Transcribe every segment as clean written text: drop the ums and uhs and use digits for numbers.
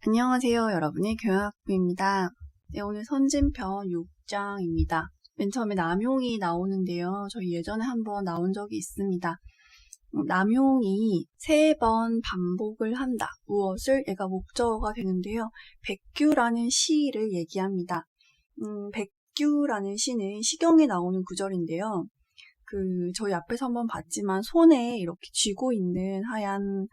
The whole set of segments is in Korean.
안녕하세요, 여러분의 교양학부입니다. 네, 오늘 선진편 6장입니다. 맨 처음에 남용이 나오는데요. 저희 예전에 한번 나온 적이 있습니다. 남용이 3번 반복을 한다. 무엇을? 얘가 목적어가 되는데요. 백규라는 시를 얘기합니다. 백규라는 시는 시경에 나오는 구절인데요. 저희 앞에서 한번 봤지만 손에 이렇게 쥐고 있는 하얀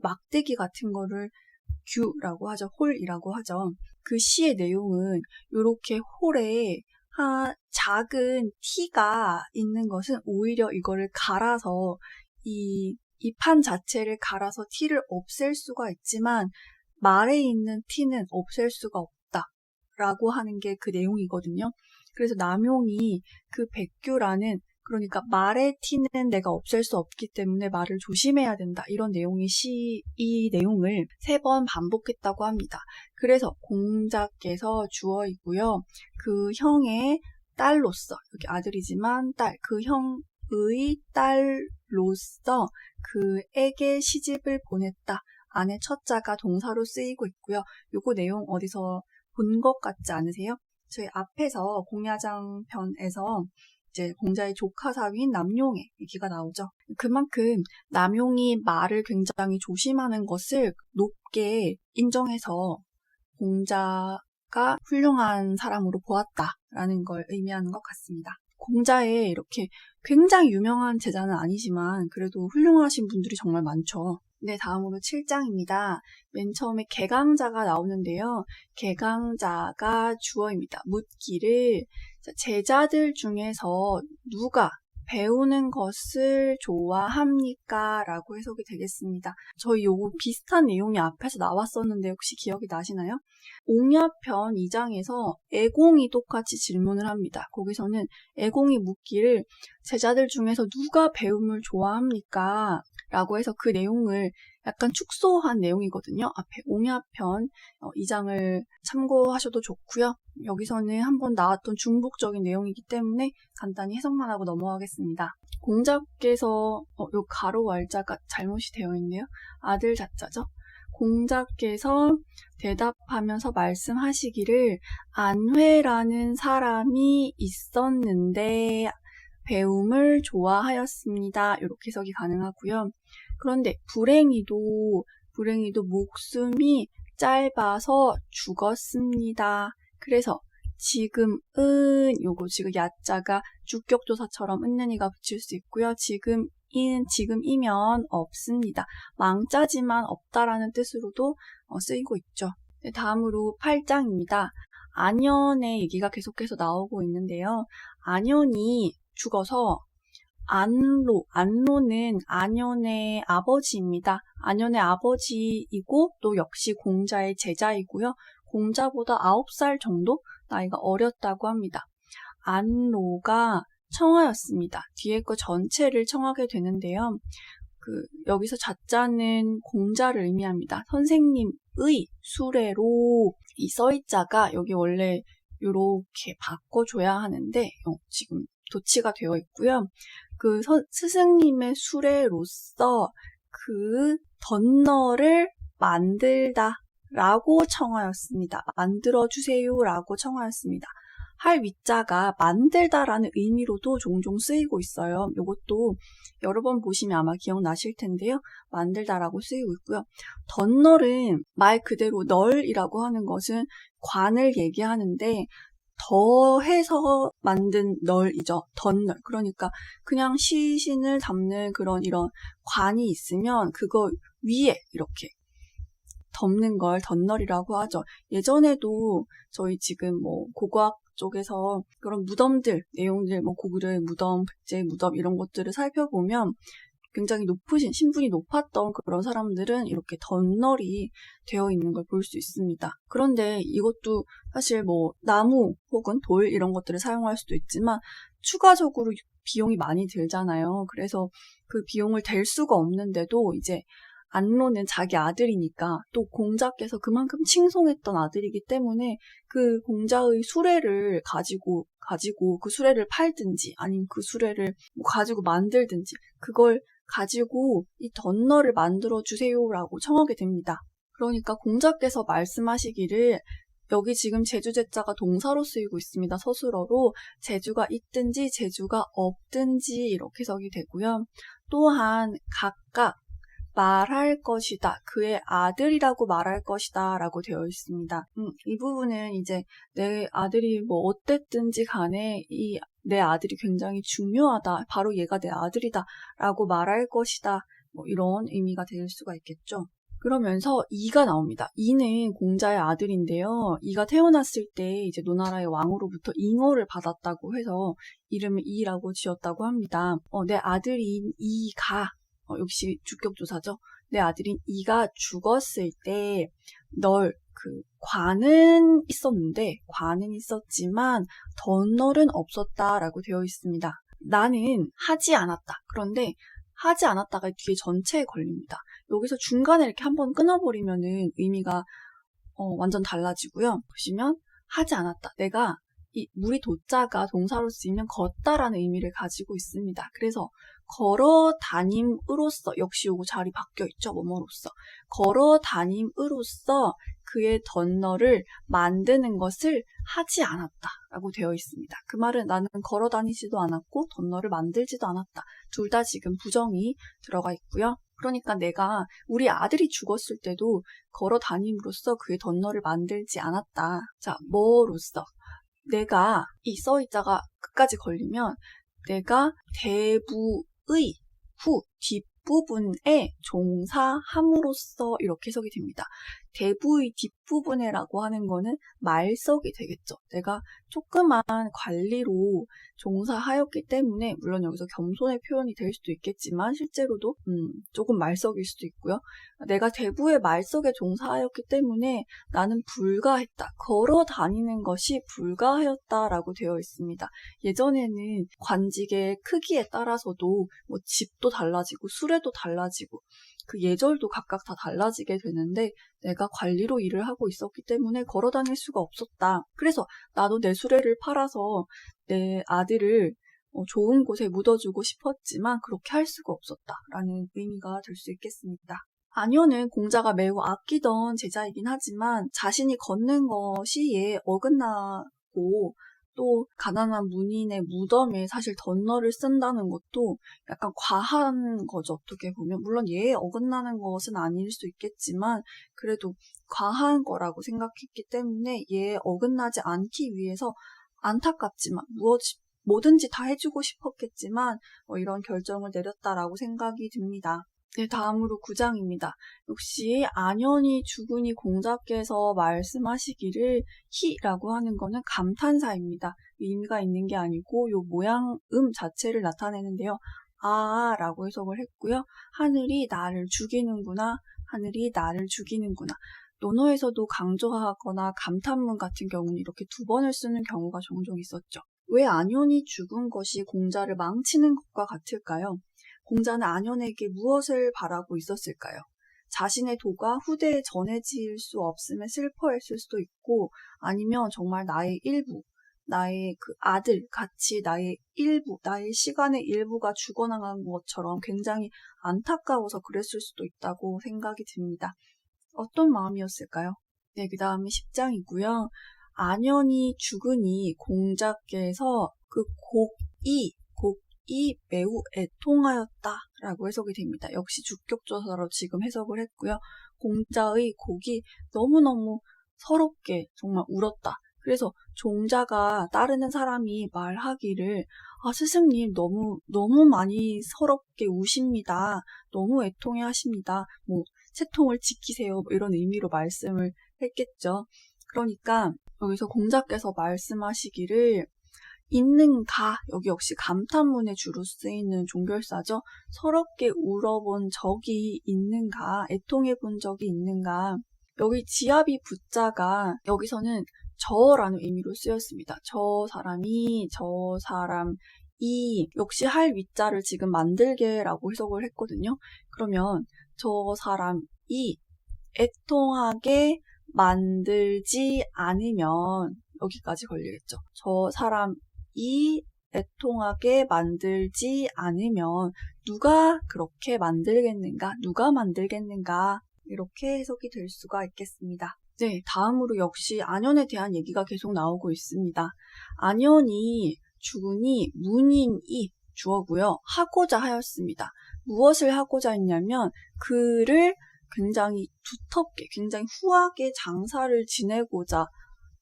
막대기 같은 거를 규라고 하죠. 홀이라고 하죠. 그 시의 내용은 이렇게 홀에 작은 티가 있는 것은 오히려 이거를 갈아서 이 판 자체를 갈아서 티를 없앨 수가 있지만 말에 있는 티는 없앨 수가 없다라고 하는 게 그 내용이거든요. 그래서 남용이 그 백규라는 그러니까 말의 티는 내가 없앨 수 없기 때문에 말을 조심해야 된다. 이런 내용의 이 내용을 3번 반복했다고 합니다. 그래서 공자께서 주어이고요. 그 형의 딸로서, 여기 아들이지만 그 형의 딸로서 그에게 시집을 보냈다. 안에 첫자가 동사로 쓰이고 있고요. 요거 내용 어디서 본 것 같지 않으세요? 저희 앞에서 공야장 편에서 이제 공자의 조카 사위인 남용의 얘기가 나오죠. 그만큼 남용이 말을 굉장히 조심하는 것을 높게 인정해서 공자가 훌륭한 사람으로 보았다라는 걸 의미하는 것 같습니다. 공자의 이렇게 굉장히 유명한 제자는 아니지만 그래도 훌륭하신 분들이 정말 많죠. 네, 다음으로 7장입니다. 맨 처음에 개강자가 나오는데요. 개강자가 주어입니다. 묻기를 제자들 중에서 누가 배우는 것을 좋아합니까? 라고 해석이 되겠습니다. 저희 요거 비슷한 내용이 앞에서 나왔었는데 혹시 기억이 나시나요? 옹야편 2장에서 애공이 똑같이 질문을 합니다. 거기서는 애공이 묻기를 제자들 중에서 누가 배움을 좋아합니까? 라고 해서 그 내용을 약간 축소한 내용이거든요. 앞에 옹야편 2장을 참고하셔도 좋고요. 여기서는 한번 나왔던 중복적인 내용이기 때문에 간단히 해석만 하고 넘어가겠습니다. 공자께서 요 가로 왈자가 잘못이 되어 있네요. 아들 자자죠. 공자께서 대답하면서 말씀하시기를 안회라는 사람이 있었는데 배움을 좋아하였습니다. 이렇게 해석이 가능하고요. 그런데 불행히도 목숨이 짧아서 죽었습니다. 그래서 지금은 요거 지금 야자가 주격조사처럼 은는이가 붙일 수 있고요. 지금이면 없습니다. 망자지만 없다라는 뜻으로도 쓰이고 있죠. 네, 다음으로 8장입니다. 안연의 얘기가 계속해서 나오고 있는데요. 안연이 죽어서 안로는 안연의 아버지입니다. 안연의 아버지이고 또 역시 공자의 제자이고요. 공자보다 9살 정도 나이가 어렸다고 합니다. 안로가 청하였습니다. 뒤에 거 전체를 청하게 되는데요. 여기서 자자는 공자를 의미합니다. 선생님의 수레로 이 서이자가 여기 원래 이렇게 바꿔줘야 하는데 지금 도치가 되어 있고요. 스승님의 수레로서 그 덧너를 만들다 라고 청하였습니다. 만들어주세요 라고 청하였습니다. 할 위자가 만들다라는 의미로도 종종 쓰이고 있어요. 이것도 여러 번 보시면 아마 기억나실 텐데요. 만들다라고 쓰이고 있고요. 덧널은 말 그대로 널이라고 하는 것은 관을 얘기하는데 더해서 만든 널이죠. 덧널. 그러니까 그냥 시신을 담는 이런 관이 있으면 그거 위에 이렇게 덮는 걸 덧널이라고 하죠. 예전에도 저희 지금 고고학 쪽에서 그런 무덤들, 내용들, 고구려의 무덤, 백제의 무덤 이런 것들을 살펴보면 굉장히 신분이 높았던 그런 사람들은 이렇게 덧널이 되어 있는 걸 볼 수 있습니다. 그런데 이것도 사실 나무 혹은 돌 이런 것들을 사용할 수도 있지만 추가적으로 비용이 많이 들잖아요. 그래서 그 비용을 댈 수가 없는데도 이제 안로는 자기 아들이니까 또 공자께서 그만큼 칭송했던 아들이기 때문에 그 공자의 수레를 가지고 그 수레를 팔든지 아니면 그 수레를 가지고 만들든지 그걸 가지고 이 덧너를 만들어 주세요라고 청하게 됩니다. 그러니까 공자께서 말씀하시기를 여기 지금 제주제자가 동사로 쓰이고 있습니다. 서술어로 제주가 있든지 제주가 없든지 이렇게 해석이 되고요. 또한 각각 말할 것이다. 그의 아들이라고 말할 것이다. 라고 되어 있습니다. 이 부분은 이제 내 아들이 뭐 어땠든지 간에 내 아들이 굉장히 중요하다. 바로 얘가 내 아들이다. 라고 말할 것이다. 뭐 이런 의미가 될 수가 있겠죠. 그러면서 이가 나옵니다. 이는 공자의 아들인데요. 이가 태어났을 때 이제 노나라의 왕으로부터 잉어를 받았다고 해서 이름을 이라고 지었다고 합니다. 내 아들인 이가 역시 주격조사죠. 내 아들인 이가 죽었을 때 널 관은 있었지만 덧널은 없었다라고 되어 있습니다. 나는 하지 않았다. 그런데 하지 않았다가 뒤에 전체에 걸립니다. 여기서 중간에 이렇게 한번 끊어버리면은 의미가 완전 달라지고요. 보시면 하지 않았다. 내가 이 무리 도자가 동사로 쓰이면 걷다라는 의미를 가지고 있습니다. 그래서 걸어 다님으로써 역시 요거 자리 바뀌어 있죠. 뭐뭐로써 걸어 다님으로써 그의 덧너를 만드는 것을 하지 않았다라고 되어 있습니다. 그 말은 나는 걸어 다니지도 않았고 덧너를 만들지도 않았다. 둘 다 지금 부정이 들어가 있고요. 그러니까 내가 우리 아들이 죽었을 때도 걸어 다님으로써 그의 덧너를 만들지 않았다. 자, 뭐로써? 내가 이 써이자가 끝까지 걸리면 내가 대부의 후 뒷부분에 종사함으로써 이렇게 해석이 됩니다. 대부의 뒷부분에라고 하는 거는 말석이 되겠죠. 내가 조그만 관리로 종사하였기 때문에 물론 여기서 겸손의 표현이 될 수도 있겠지만 실제로도 조금 말석일 수도 있고요. 내가 대부의 말석에 종사하였기 때문에 나는 불가했다. 걸어 다니는 것이 불가하였다라고 되어 있습니다. 예전에는 관직의 크기에 따라서도 뭐 집도 달라지고 수레도 달라지고 그 예절도 각각 다 달라지게 되는데 내가 관리로 일을 하고 있었기 때문에 걸어 다닐 수가 없었다. 그래서 나도 내 수레를 팔아서 내 아들을 좋은 곳에 묻어주고 싶었지만 그렇게 할 수가 없었다라는 의미가 될 수 있겠습니다. 안효는 공자가 매우 아끼던 제자이긴 하지만 자신이 걷는 것이 예에 어긋나고 또 가난한 문인의 무덤에 사실 덧너를 쓴다는 것도 약간 과한 거죠. 어떻게 보면 물론 예에 어긋나는 것은 아닐 수 있겠지만 그래도 과한 거라고 생각했기 때문에 예에 어긋나지 않기 위해서 안타깝지만 뭐든지 다 해주고 싶었겠지만 이런 결정을 내렸다라고 생각이 듭니다. 네, 다음으로 9장입니다. 역시 안현이 죽으니 공자께서 말씀하시기를 희라고 하는 거는 감탄사입니다. 의미가 있는 게 아니고 요 모양 자체를 나타내는데요. 라고 해석을 했고요. 하늘이 나를 죽이는구나. 하늘이 나를 죽이는구나. 논어에서도 강조하거나 감탄문 같은 경우는 이렇게 두 번을 쓰는 경우가 종종 있었죠. 왜 안현이 죽은 것이 공자를 망치는 것과 같을까요? 공자는 안현에게 무엇을 바라고 있었을까요? 자신의 도가 후대에 전해질 수 없음에 슬퍼했을 수도 있고 아니면 정말 나의 일부, 나의 그 아들 같이 나의 일부, 나의 시간의 일부가 죽어나간 것처럼 굉장히 안타까워서 그랬을 수도 있다고 생각이 듭니다. 어떤 마음이었을까요? 네, 그 다음에 10장이고요. 안현이 죽으니 공자께서 그 곡이 매우 애통하였다라고 해석이 됩니다. 역시 주격조사로 지금 해석을 했고요. 공자의 곡이 너무너무 서럽게 정말 울었다. 그래서 종자가 따르는 사람이 말하기를 스승님 너무 많이 서럽게 우십니다. 너무 애통해 하십니다. 채통을 지키세요. 이런 의미로 말씀을 했겠죠. 그러니까 여기서 공자께서 말씀하시기를 있는가, 여기 역시 감탄문에 주로 쓰이는 종결사죠. 서럽게 울어본 적이 있는가, 애통해 본 적이 있는가. 여기 지압이 부자가 여기서는 저라는 의미로 쓰였습니다. 저 사람이, 저 사람이 역시 할 위자를 지금 만들게라고 해석을 했거든요. 그러면 저 사람이 애통하게 만들지 않으면 여기까지 걸리겠죠. 저 사람이 애통하게 만들지 않으면 누가 그렇게 만들겠는가? 누가 만들겠는가? 이렇게 해석이 될 수가 있겠습니다. 네, 다음으로 역시 안연에 대한 얘기가 계속 나오고 있습니다. 안연이 주군이 문인이 주어고요. 하고자 하였습니다. 무엇을 하고자 했냐면 그를 굉장히 두텁게, 굉장히 후하게 장사를 지내고자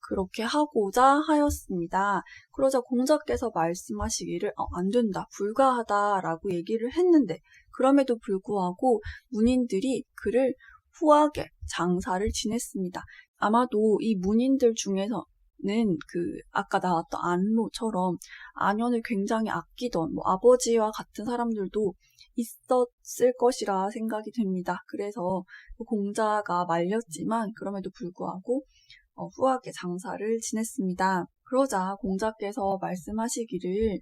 그렇게 하고자 하였습니다. 그러자 공자께서 말씀하시기를 안 된다, 불가하다라고 얘기를 했는데 그럼에도 불구하고 문인들이 그를 후하게 장사를 지냈습니다. 아마도 이 문인들 중에서는 아까 나왔던 안로처럼 안연을 굉장히 아끼던 아버지와 같은 사람들도 있었을 것이라 생각이 됩니다. 그래서 공자가 말렸지만 그럼에도 불구하고 후하게 장사를 지냈습니다. 그러자 공자께서 말씀하시기를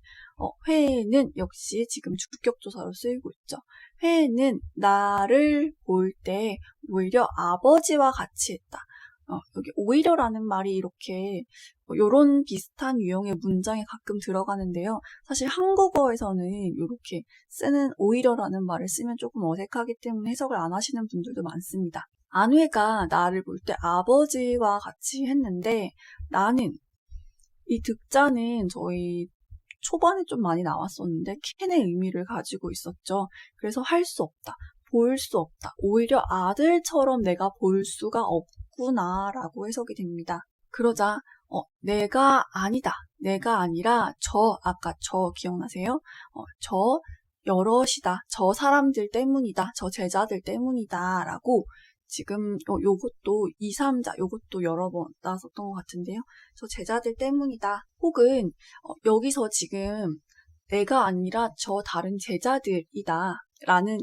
회는 역시 지금 주격조사로 쓰이고 있죠. 회는 나를 볼 때 오히려 아버지와 같이 했다. 여기 오히려라는 말이 이렇게 요런 비슷한 유형의 문장에 가끔 들어가는데요. 사실 한국어에서는 이렇게 쓰는 오히려라는 말을 쓰면 조금 어색하기 때문에 해석을 안 하시는 분들도 많습니다. 안회가 나를 볼 때 아버지와 같이 했는데 나는 이 득자는 저희 초반에 좀 많이 나왔었는데 캔의 의미를 가지고 있었죠. 그래서 할 수 없다, 볼 수 없다, 오히려 아들처럼 내가 볼 수가 없구나 라고 해석이 됩니다. 그러자 내가 아니다, 내가 아니라 아까 저 기억나세요? 저 여럿이다, 저 사람들 때문이다, 저 제자들 때문이다 라고 지금 요것도 2, 3자 요것도 여러 번 나왔었던 것 같은데요. 저 제자들 때문이다. 혹은 여기서 지금 내가 아니라 저 다른 제자들이다 라는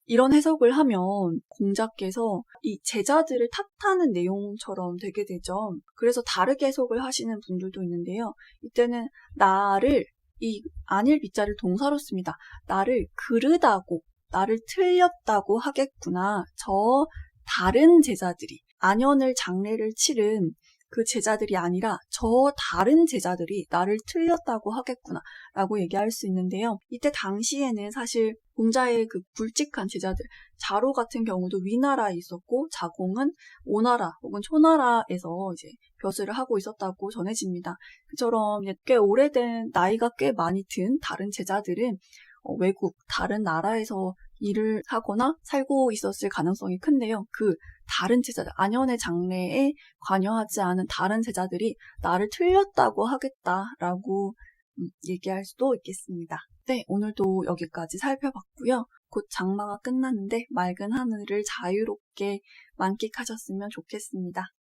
이런 해석을 하면 공자께서 이 제자들을 탓하는 내용처럼 되게 되죠. 그래서 다르게 해석을 하시는 분들도 있는데요. 이때는 나를 이 아닐 비자를 동사로 씁니다. 나를 그르다고, 나를 틀렸다고 하겠구나. 저 다른 제자들이, 안연을 장례를 치른 그 제자들이 아니라 저 다른 제자들이 나를 틀렸다고 하겠구나 라고 얘기할 수 있는데요. 이때 당시에는 사실 공자의 그 굵직한 제자들, 자로 같은 경우도 위나라에 있었고 자공은 오나라 혹은 초나라에서 이제 벼슬을 하고 있었다고 전해집니다. 그처럼 꽤 오래된, 나이가 꽤 많이 든 다른 제자들은 외국, 다른 나라에서 일을 하거나 살고 있었을 가능성이 큰데요. 그 다른 제자들, 안연의 장래에 관여하지 않은 다른 제자들이 나를 틀렸다고 하겠다라고 얘기할 수도 있겠습니다. 네, 오늘도 여기까지 살펴봤고요. 곧 장마가 끝나는데 맑은 하늘을 자유롭게 만끽하셨으면 좋겠습니다.